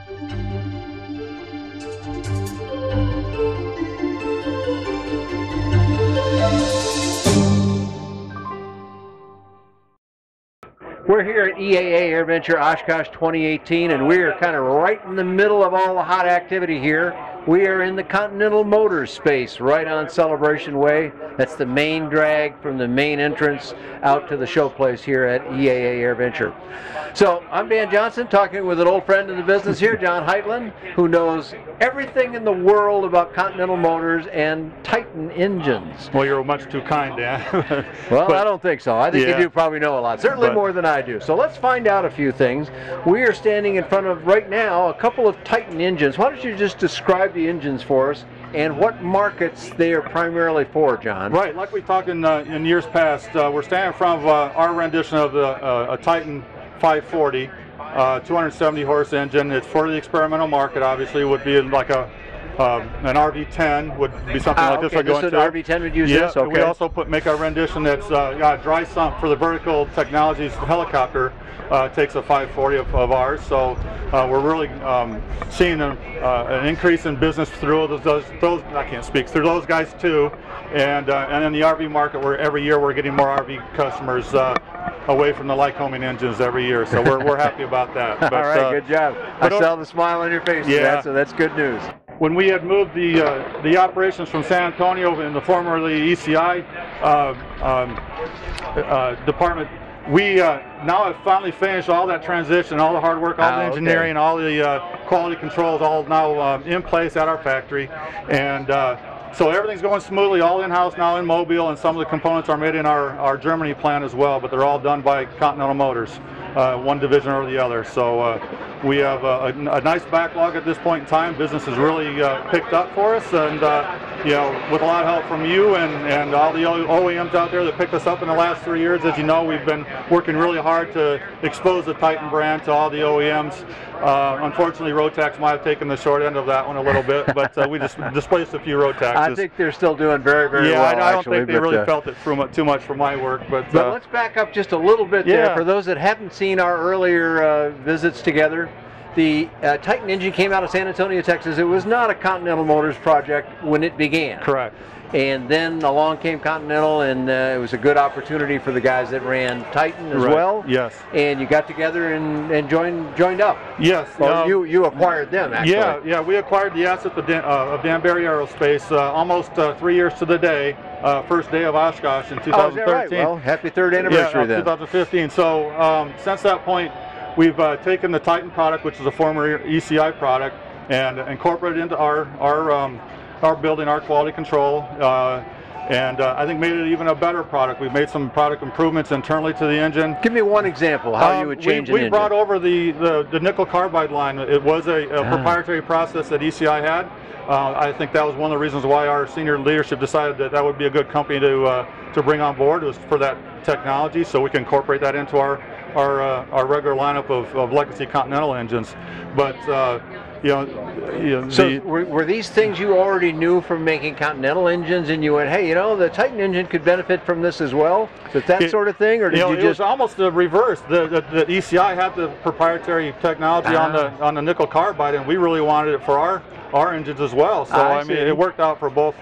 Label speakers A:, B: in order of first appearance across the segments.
A: We're here at EAA AirVenture Oshkosh 2018, and we are kind of right in the middle of all the hot activity here. We are in the Continental Motors space, right on Celebration Way. That's the main drag from the main entrance out to the showplace here at EAA AirVenture. So I'm Dan Johnson, talking with an old friend of the business here, John Heitland, who knows everything in the world about Continental Motors and Titan engines.
B: Well, you're much too kind, Dan.
A: Well, but I don't think so. I think you do probably know a lot, certainly more than I do. So let's find out a few things. We are standing in front of, right now, a couple of Titan engines. Why don't you just describe the engines for us and what markets they are primarily for, John?
B: Right, like we talked in years past, we're standing in front of our rendition of a Titan 540, 270 horse engine. It's for the experimental market, obviously. It would be like an RV10 would be something like this.
A: Okay, an RV10 would use this? Okay.
B: We also make our rendition that's got a dry sump for the vertical technologies helicopter. Takes a 540 of ours, so we're really seeing an increase in business through those I can't speak, through those guys too, and in the RV market, where every year we're getting more RV customers away from the Lycoming engines every year, so we're happy about that. But,
A: all right, good job. I saw the smile on your face, so that's good news.
B: When we had moved the operations from San Antonio in the formerly ECI department, we now have finally finished all that transition, all the hard work, all the engineering, all the quality controls, all now in place at our factory, and so everything's going smoothly, all in-house now in Mobile, and some of the components are made in our Germany plant as well, but they're all done by Continental Motors, one division or the other. So we have a nice backlog at this point in time. Business has really picked up for us, and you know, with a lot of help from you and all the OEMs out there that picked us up in the last 3 years. As you know, we've been working really hard to expose the Titan brand to all the OEMs. Unfortunately, Rotax might have taken the short end of that one a little bit, but we just displaced a few Rotaxes.
A: I think they're still doing very, very well.
B: Yeah, I don't think they really felt it too much for my work. But
A: let's back up just a little bit there. For those that haven't seen our earlier visits together, the Titan engine came out of San Antonio, Texas. It was not a Continental Motors project when it began.
B: Correct.
A: And then along came Continental, and it was a good opportunity for the guys that ran Titan as well.
B: Yes.
A: And you got together and joined up.
B: Yes.
A: Well, you acquired them, actually.
B: Yeah. We acquired the assets of Danbury Aerospace almost 3 years to the day. First day of Oshkosh in 2013.
A: Oh, is that right? Well, happy third anniversary then. 2015.
B: So since that point, we've taken the Titan product, which is a former ECI product, and incorporated into our building, our quality control, and I think made it even a better product. We've made some product improvements internally to the engine.
A: Give me one example how you would change an engine.
B: We brought over the nickel carbide line. It was a proprietary process that ECI had. I think that was one of the reasons why our senior leadership decided that would be a good company to bring on board, was for that technology, so we can incorporate that into our regular lineup of legacy Continental engines. But
A: so were these things you already knew from making Continental engines, and you went, hey, the Titan engine could benefit from this as well? Is that sort of thing, or did you just?
B: It was almost the reverse. The ECI had the proprietary technology on the nickel carbide, and we really wanted it for our engines as well. So I mean, it worked out for both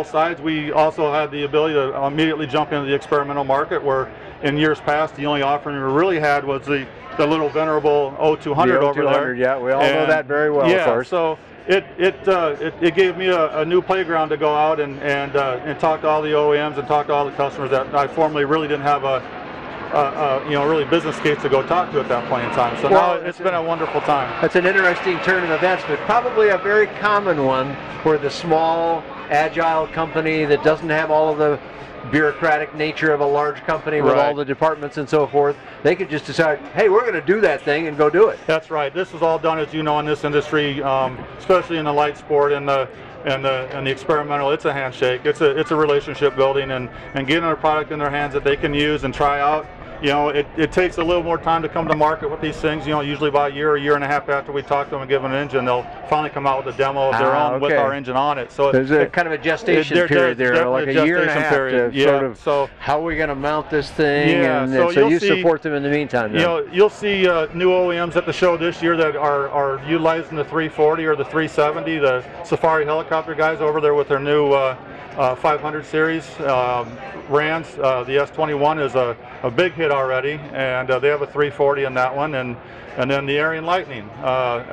B: sides. We also had the ability to immediately jump into the experimental market, where in years past the only offering we really had was the little venerable 0200 over there.
A: Yeah, we all know that very well.
B: Yeah,
A: of course.
B: So it gave me a new playground to go out and talk to all the OEMs and talk to all the customers that I formerly really didn't have really business case to go talk to at that point in time. So now it's been a wonderful time.
A: That's an interesting turn of events, but probably a very common one where the small, agile company that doesn't have all of the bureaucratic nature of a large company with all the departments and so forth, they could just decide, hey, we're going to do that thing and go do it.
B: That's right. This is all done, as you know, in this industry, especially in the light sport and the experimental. It's a handshake. It's a relationship building, and getting a product in their hands that they can use and try out. You know, it takes a little more time to come to market with these things. You know, usually about a year and a half after we talk to them and give them an engine, they'll finally come out with a demo of their own with our engine on it. So
A: there's a kind of a gestation period there, like a year and a half to sort of, so how are we going to mount this thing? And so you support them in the meantime. Then.
B: You know, you'll see new OEMs at the show this year that are utilizing the 340 or the 370, the Safari helicopter guys over there with their new 500 series Rans. The S21 is a big hit already, and they have a 340 in that one, and then the Aryan Lightning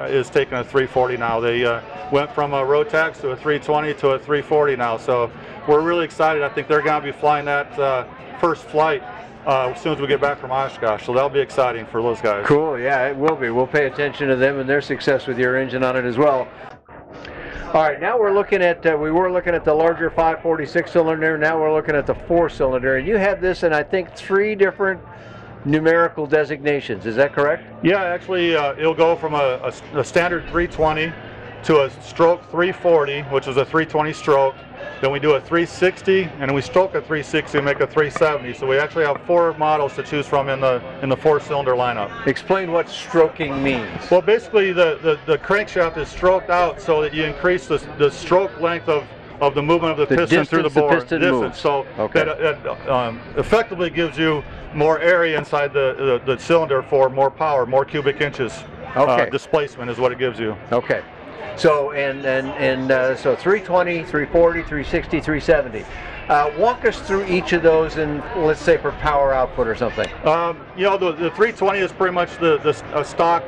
B: is taking a 340 now. They went from a Rotax to a 320 to a 340 now, so we're really excited. I think they're going to be flying that first flight as soon as we get back from Oshkosh, so that'll be exciting for those guys.
A: Cool, yeah, it will be. We'll pay attention to them and their success with your engine on it as well. All right, now we're looking at, we were looking at the larger 546 cylinder, now we're looking at the 4-cylinder, and you have this in, I think, 3 different numerical designations, is that correct?
B: Yeah, actually, it'll go from a standard 320 to a stroke 340, which is a 320 stroke. Then we do a 360, and we stroke a 360 and make a 370. So we actually have 4 models to choose from in the 4-cylinder lineup.
A: Explain what stroking means.
B: Well, basically the crankshaft is stroked out so that you increase the stroke length of the movement of the piston through the bore. So that effectively gives you more area inside the cylinder for more power, more cubic inches. Displacement is what it gives you.
A: Okay. So so 320, 340, 360, 370. Walk us through each of those, and let's say for power output or something.
B: You know, the 320 is pretty much a stock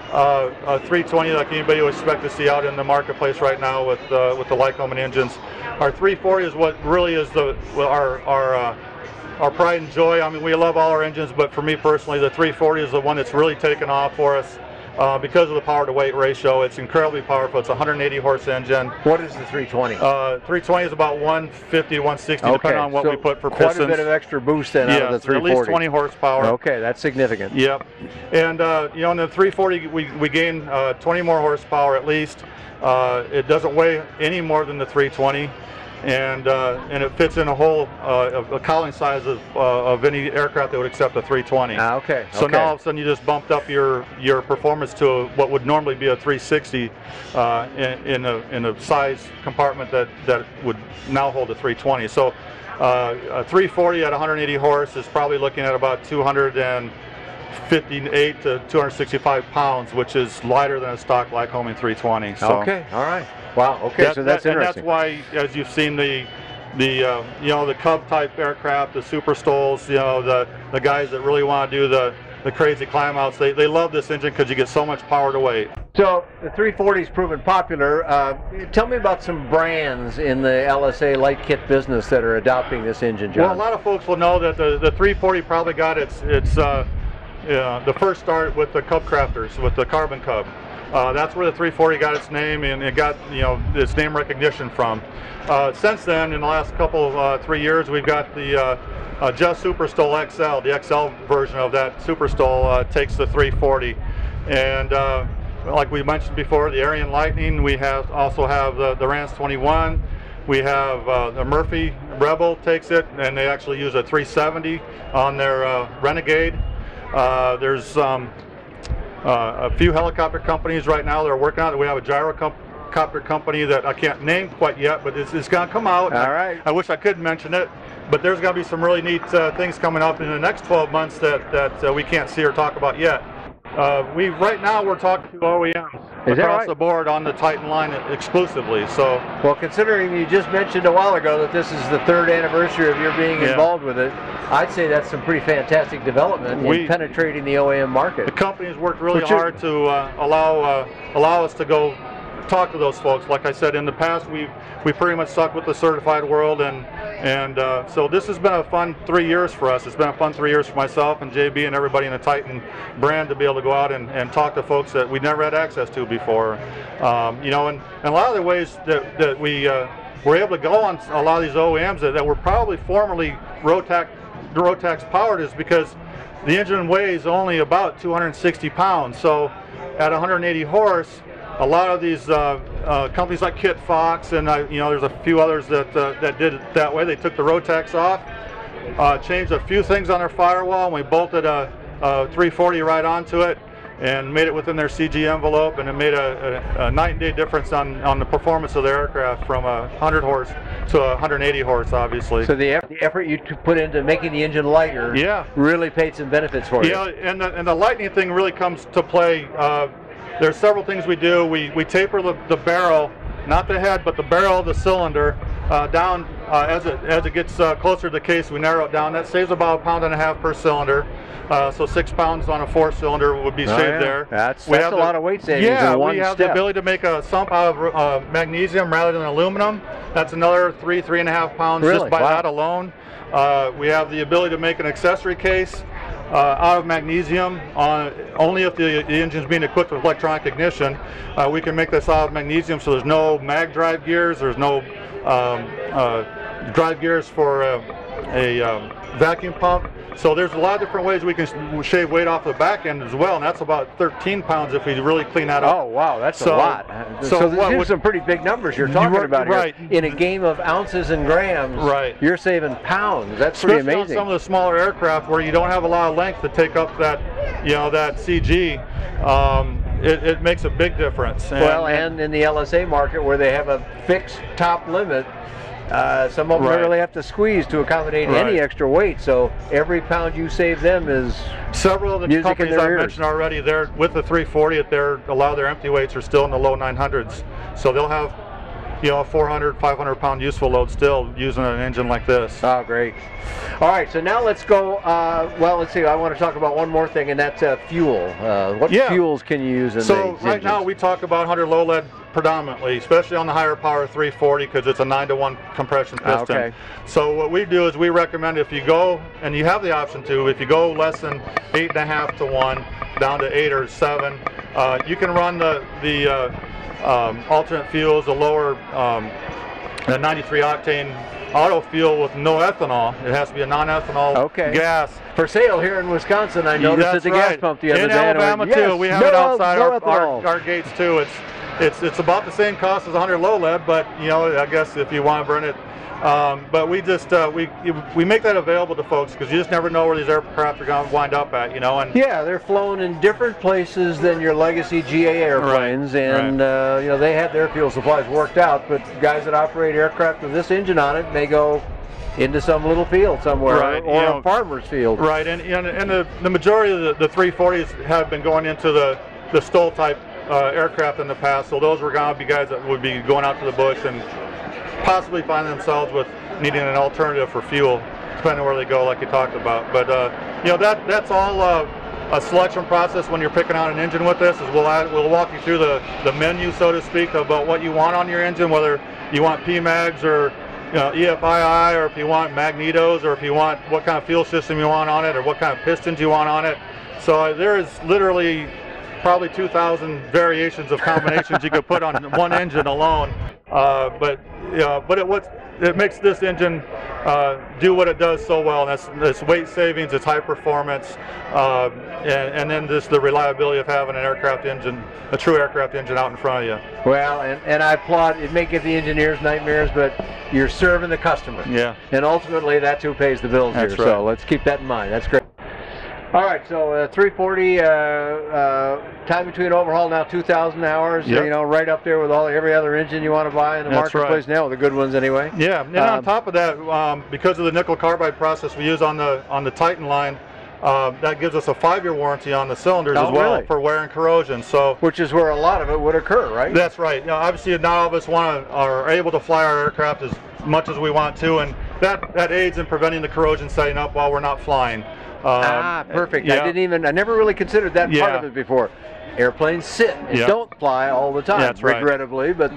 B: 320 like anybody would expect to see out in the marketplace right now with the Lycoming engines. Our 340 is what really is our pride and joy. I mean, we love all our engines, but for me personally, the 340 is the one that's really taken off for us. Because of the power to weight ratio. It's incredibly powerful. It's a 180 horse engine.
A: What is the 320?
B: 320 is about 150 to 160 depending on what we put for pistons.
A: Quite a bit of extra boost then out of the 340.
B: At least 20 horsepower.
A: Okay, that's significant.
B: Yep. And you know, in the 340 we gain 20 more horsepower at least. It doesn't weigh any more than the 320. And it fits in a whole a cowling size of any aircraft that would accept a 320. So now all of a sudden you just bumped up your performance to what would normally be a 360 in a size compartment that would now hold a 320. So a 340 at 180 horse is probably looking at about 258 to 265 pounds, which is lighter than a stock Lycoming 320. So.
A: Okay, all right. Wow. Okay, so that's interesting.
B: And that's why, as you've seen the you know, the Cub type aircraft, the Super Stoles, you know, the guys that really want to do the crazy climb outs, they love this engine because you get so much power to weight.
A: So the 340's proven popular. Tell me about some brands in the LSA light kit business that are adopting this engine, John.
B: Well, a lot of folks will know that the 340 probably got its the first start with the Cub crafters, with the Carbon Cub. That's where the 340 got its name, and it got, you know, its name recognition from. Since then, in the last couple of 3 years, we've got the Just Super Stol XL. The XL version of that Super Stol takes the 340, and like we mentioned before, the Aryan Lightning. We also have the Rans 21. We have the Murphy Rebel takes it, and they actually use a 370 on their Renegade. There's a few helicopter companies right now that are working on it. We have a gyrocopter company that I can't name quite yet, but it's going to come out.
A: All right.
B: I wish I could mention it, but there's going to be some really neat things coming up in the next 12 months that we can't see or talk about yet. Right now we're talking to OEMs across the board on the Titan line exclusively. So,
A: well, considering you just mentioned a while ago that this is the 3rd anniversary of your being involved with it, I'd say that's some pretty fantastic development in penetrating the OEM market.
B: The company's worked really hard to allow us to go talk to those folks. Like I said, in the past we pretty much stuck with the certified world, and so this has been a fun 3 years for us. It's been a fun 3 years for myself and JB and everybody in the Titan brand to be able to go out and talk to folks that we never had access to before. You know, and a lot of the ways that we were able to go on a lot of these OEMs that were probably formerly Rotax powered is because the engine weighs only about 260 pounds. So at 180 horse, a lot of these companies like Kit Fox and you know, there's a few others that did it that way. They took the Rotax off, changed a few things on their firewall, and we bolted a 340 right onto it and made it within their CG envelope, and it made a night and day difference on the performance of the aircraft from 100 horse to 180 horse, obviously.
A: So the effort you put into making the engine lighter really paid some benefits for you.
B: Yeah, and the lightning thing really comes to play. There's several things we do. We taper the barrel, not the head, but the barrel of the cylinder down as it gets closer to the case. We narrow it down. That saves about 1.5 pounds per cylinder. So 6 pounds on a 4-cylinder would be saved there.
A: That's a lot of weight savings in one
B: we have the ability to make a sump out of magnesium rather than aluminum. That's another 3.5 pounds just by that alone. We have the ability to make an accessory case out of magnesium only if the engine's being equipped with electronic ignition. We can make this out of magnesium, so there's no mag drive gears, there's no drive gears for a vacuum pump. So there's a lot of different ways we can shave weight off the back end as well, and that's about 13 pounds if we really clean that up.
A: Oh wow, that's a lot. So these are some pretty big numbers you're talking about here. In a game of ounces and grams, you're saving pounds. That's pretty amazing.
B: Especially on some of the smaller aircraft where you don't have a lot of length to take up that, that CG. It makes a big difference.
A: And in the LSA market where they have a fixed top limit, some of them really have to squeeze to accommodate any extra weight. So every pound you save them is
B: several of the companies I mentioned already. They're with the 340. A lot of their empty weights are still in the low 900s. So they'll have, a 400, 500 pound useful load still using an engine like this.
A: Oh, great. All right, so now let's go. Well, let's see. I want to talk about one more thing, and that's fuel. What fuels can you use in
B: So right now we talk about 100 low lead predominantly, especially on the higher power 340 because it's a 9-to-1 compression piston.
A: Okay.
B: So what we do is we recommend if you go, and you have the option to, if you go less than 8.5 to 1 down to 8 or 7, you can run the alternate fuels, the lower the 93 octane auto fuel with no ethanol. It has to be a non-ethanol gas.
A: For sale here in Wisconsin, I noticed at the gas pump the other day.
B: In Alabama too. We have it outside our gates too. It's about the same cost as 100 low lead, but I guess if you want to burn it. But we just we make that available to folks because you just never know where these aircraft are going to wind up at, And
A: they're flown in different places than your legacy GA airplanes, and they have their fuel supplies worked out. But guys that operate aircraft with this engine on it may go into some little field somewhere, or a farmer's field.
B: Right, and the majority of the 340s have been going into the STOL type aircraft in the past, so those were going to be guys that would be going out to the bush and possibly find themselves with needing an alternative for fuel, depending on where they go, like you talked about. But that's all a selection process when you're picking out an engine with this. Is we'll walk you through the menu, so to speak, about what you want on your engine, whether you want PMAGs or EFII, or if you want magnetos, or if you want what kind of fuel system you want on it, or what kind of pistons you want on it. So there is literally probably 2,000 variations of combinations you could put on one engine alone. But it makes this engine do what it does so well, and that's weight savings, it's high performance, and then just the reliability of having an aircraft engine, a true aircraft engine out in front of you.
A: Well, and I applaud. It may give the engineers nightmares, but you're serving the customer.
B: Yeah.
A: And ultimately, that's who pays the bills here.
B: Right.
A: So let's keep that in mind. That's great. All right, so 340 time between overhaul now 2,000 hours. Right up there with every other engine you want to buy in the marketplace now, the good ones anyway.
B: Yeah, and on top of that, because of the nickel carbide process we use on the Titan line, that gives us a 5-year warranty on the cylinders as well for wear and corrosion. So,
A: which is where a lot of it would occur, right?
B: That's right. Obviously, not all of us are able to fly our aircraft as much as we want to, and that aids in preventing the corrosion setting up while we're not flying.
A: Perfect. I never really considered that part of it before. Airplanes sit and don't fly all the time, regrettably, but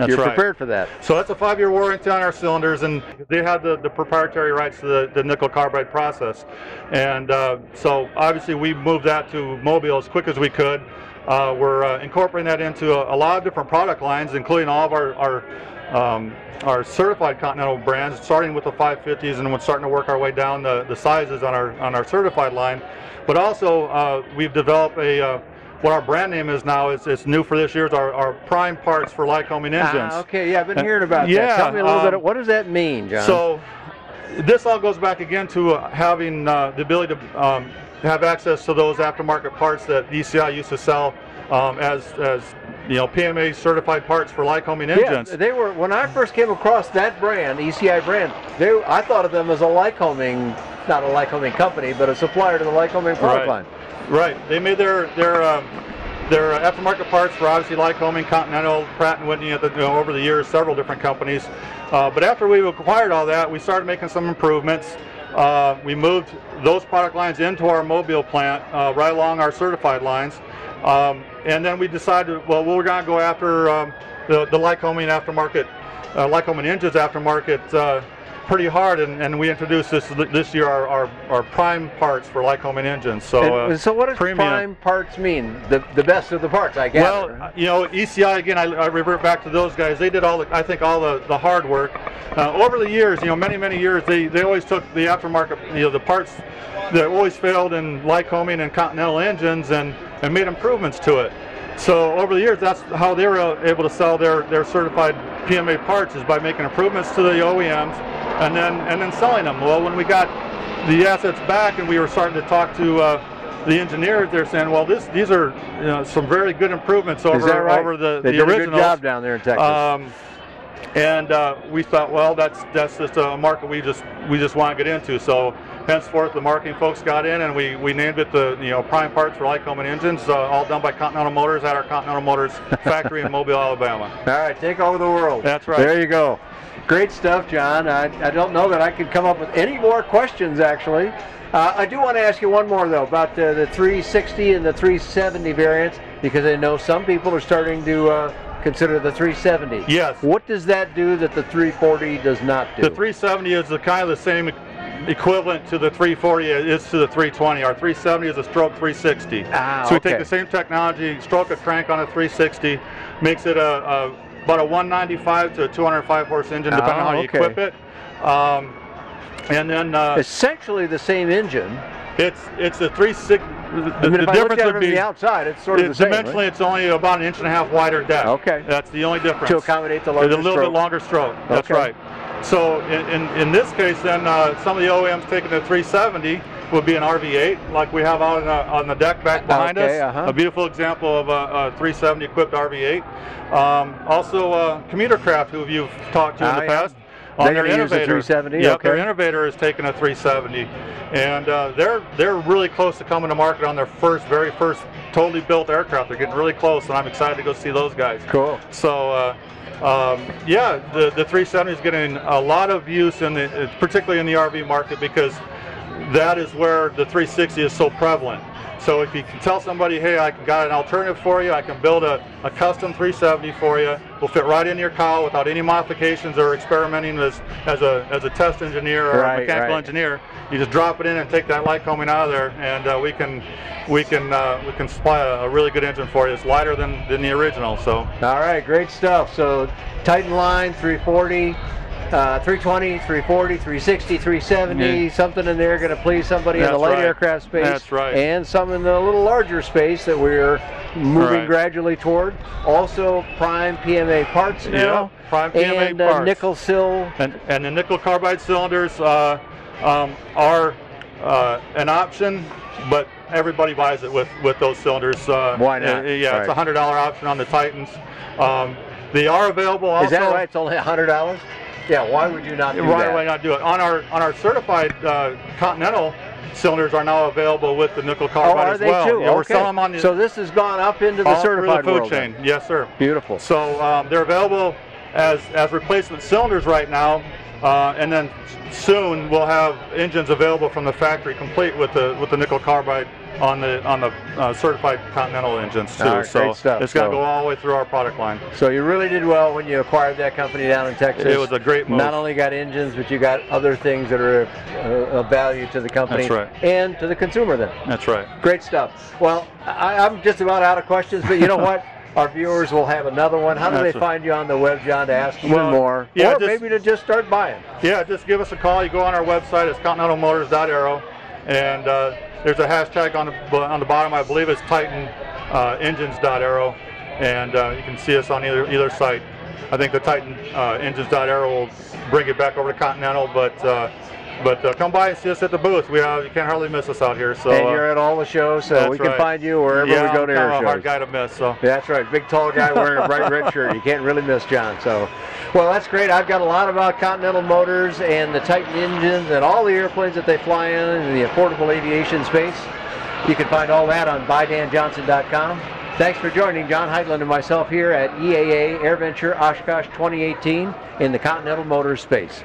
A: you're prepared for that.
B: So that's a 5-year warranty on our cylinders, and they have the proprietary rights to the nickel carbide process. And so obviously we moved that to Mobile as quick as we could. We're incorporating that into a lot of different product lines, including all of our certified Continental brands, starting with the 550s, and we're starting to work our way down the sizes on our certified line. But also we've developed what our brand name is now. It's new for this year. Is our prime parts for Lycoming engines.
A: Okay, I've been hearing about that. Tell me a little bit. What does that mean, John?
B: So this all goes back again to having the ability to have access to those aftermarket parts that ECI used to sell as you know, PMA certified parts for Lycoming engines.
A: Yeah, they were, when I first came across that brand, ECI brand, I thought of them as a Lycoming, not a Lycoming company, but a supplier to the Lycoming product line.
B: Right. They made their aftermarket parts for obviously Lycoming, Continental, Pratt & Whitney over the years, several different companies. But after we acquired all that, we started making some improvements. We moved those product lines into our Mobile plant, right along our certified lines. And then we decided, well, we're going to go after the Lycoming aftermarket, Lycoming engines aftermarket pretty hard, and we introduced this year our prime parts for Lycoming engines. So,
A: so what does prime parts mean? The best of the parts, I gather.
B: Well, you know, ECI again. I revert back to those guys. They did all the, I think, all the hard work over the years. You know, many years. They always took the aftermarket, you know, the parts that always failed in Lycoming and Continental engines and made improvements to it. So over the years, that's how they were able to sell their certified PMA parts, is by making improvements to the OEMs and then selling them. Well, when we got the assets back and we were starting to talk to the engineers, they're saying, well, these are, you know, some very good improvements over the
A: they did
B: originals.
A: a good job down there in Texas.
B: And we thought, well, that's just a market we just want to get into. So henceforth, the marketing folks got in, and we named it the, you know, prime parts for Lycoming engines, all done by Continental Motors at our Continental Motors factory in Mobile, Alabama.
A: All right, take over the world.
B: That's right.
A: There you go. Great stuff, John. I don't know that I could come up with any more questions, actually. I do want to ask you one more, though, about the 360 and the 370 variants, because I know some people are starting to consider the 370.
B: Yes.
A: What does that do that the 340 does not do?
B: The 370 is kind of the same equivalent to the 340 is to the 320. Our 370 is a stroke 360. So we take the same technology, stroke a crank on a 360, makes it about a 195 to a 205 horse engine, depending on how you equip it. And then
A: essentially the same engine.
B: It's a 360. The difference would be
A: the outside. It's sort of the same.
B: Dimensionally,
A: right?
B: It's only about 1.5 inches wider deck.
A: Okay.
B: That's the only difference.
A: To accommodate the larger
B: stroke. A little bit longer stroke. That's right. So in this case, then some of the OEMs taking the 370 would be an RV8, like we have out on the deck back behind us. A beautiful example of a 370 equipped RV8. Also, Commuter Craft, who you've talked to in the past. On their Innovator,
A: 370.
B: Yeah, their Innovator is taking a 370, and they're really close to coming to market on their very first totally built aircraft. They're getting really close, and I'm excited to go see those guys.
A: Cool.
B: So, yeah, the 370 is getting a lot of use particularly in the RV market, because that is where the 360 is so prevalent. So if you can tell somebody, hey, I got an alternative for you, I can build a custom 370 for you, will fit right into your cowl without any modifications or experimenting as a test engineer or a mechanical engineer. You just drop it in and take that Lycoming out of there, and we can supply a really good engine for you. It's lighter than the original. So. All
A: right, great stuff. So Titan line 340. 320, 340, 360, 370, something in there going to please somebody in the light aircraft space.
B: That's right.
A: And some in the little larger space that we're moving gradually toward. Also, prime PMA parts now.
B: Yeah, prime PMA parts.
A: And nickel sill.
B: And the nickel carbide cylinders are an option, but everybody buys it with those cylinders.
A: Why not?
B: Yeah, it's a $100 option on the Titans. They are available also.
A: Is that right? It's only $100? Yeah, why would you not do that?
B: Why not do it? On our certified Continental cylinders are now available with the nickel carbide as well.
A: Too?
B: Yeah, we're selling them on the,
A: so this has gone up into the certified
B: food
A: world
B: chain. Yes, sir.
A: Beautiful.
B: So they're available as replacement cylinders right now, and then soon we'll have engines available from the factory complete with the nickel carbide on the certified Continental engines too.
A: Right,
B: so
A: it's going
B: to go all the way through our product line.
A: So you really did well when you acquired that company down in Texas.
B: It was a great move.
A: Not only got engines, but you got other things that are of value to the company.
B: That's right.
A: And to the consumer then.
B: That's right.
A: Great stuff. Well, I'm just about out of questions, but you know what? Our viewers will have another one. How do they find you on the web, John, to ask even more?
B: Yeah,
A: or maybe to just start buying?
B: Yeah, just give us a call. You go on our website. It's continentalmotors.aero, and there's a hashtag on the bottom. I believe it's Titan engines.aero, and you can see us on either site. I think the Titan engines.aero will bring it back over to Continental, but But come by and see us at the booth. You can't hardly miss us out here. So,
A: and you're at all the shows, so we can find you wherever we go to air shows.
B: I'm a hard guy to miss. So.
A: That's right, big tall guy wearing a bright red shirt. You can't really miss John. So, well, that's great. I've got a lot about Continental Motors and the Titan engines and all the airplanes that they fly in the affordable aviation space. You can find all that on buydanjohnson.com. Thanks for joining John Heitland and myself here at EAA AirVenture Oshkosh 2018 in the Continental Motors space.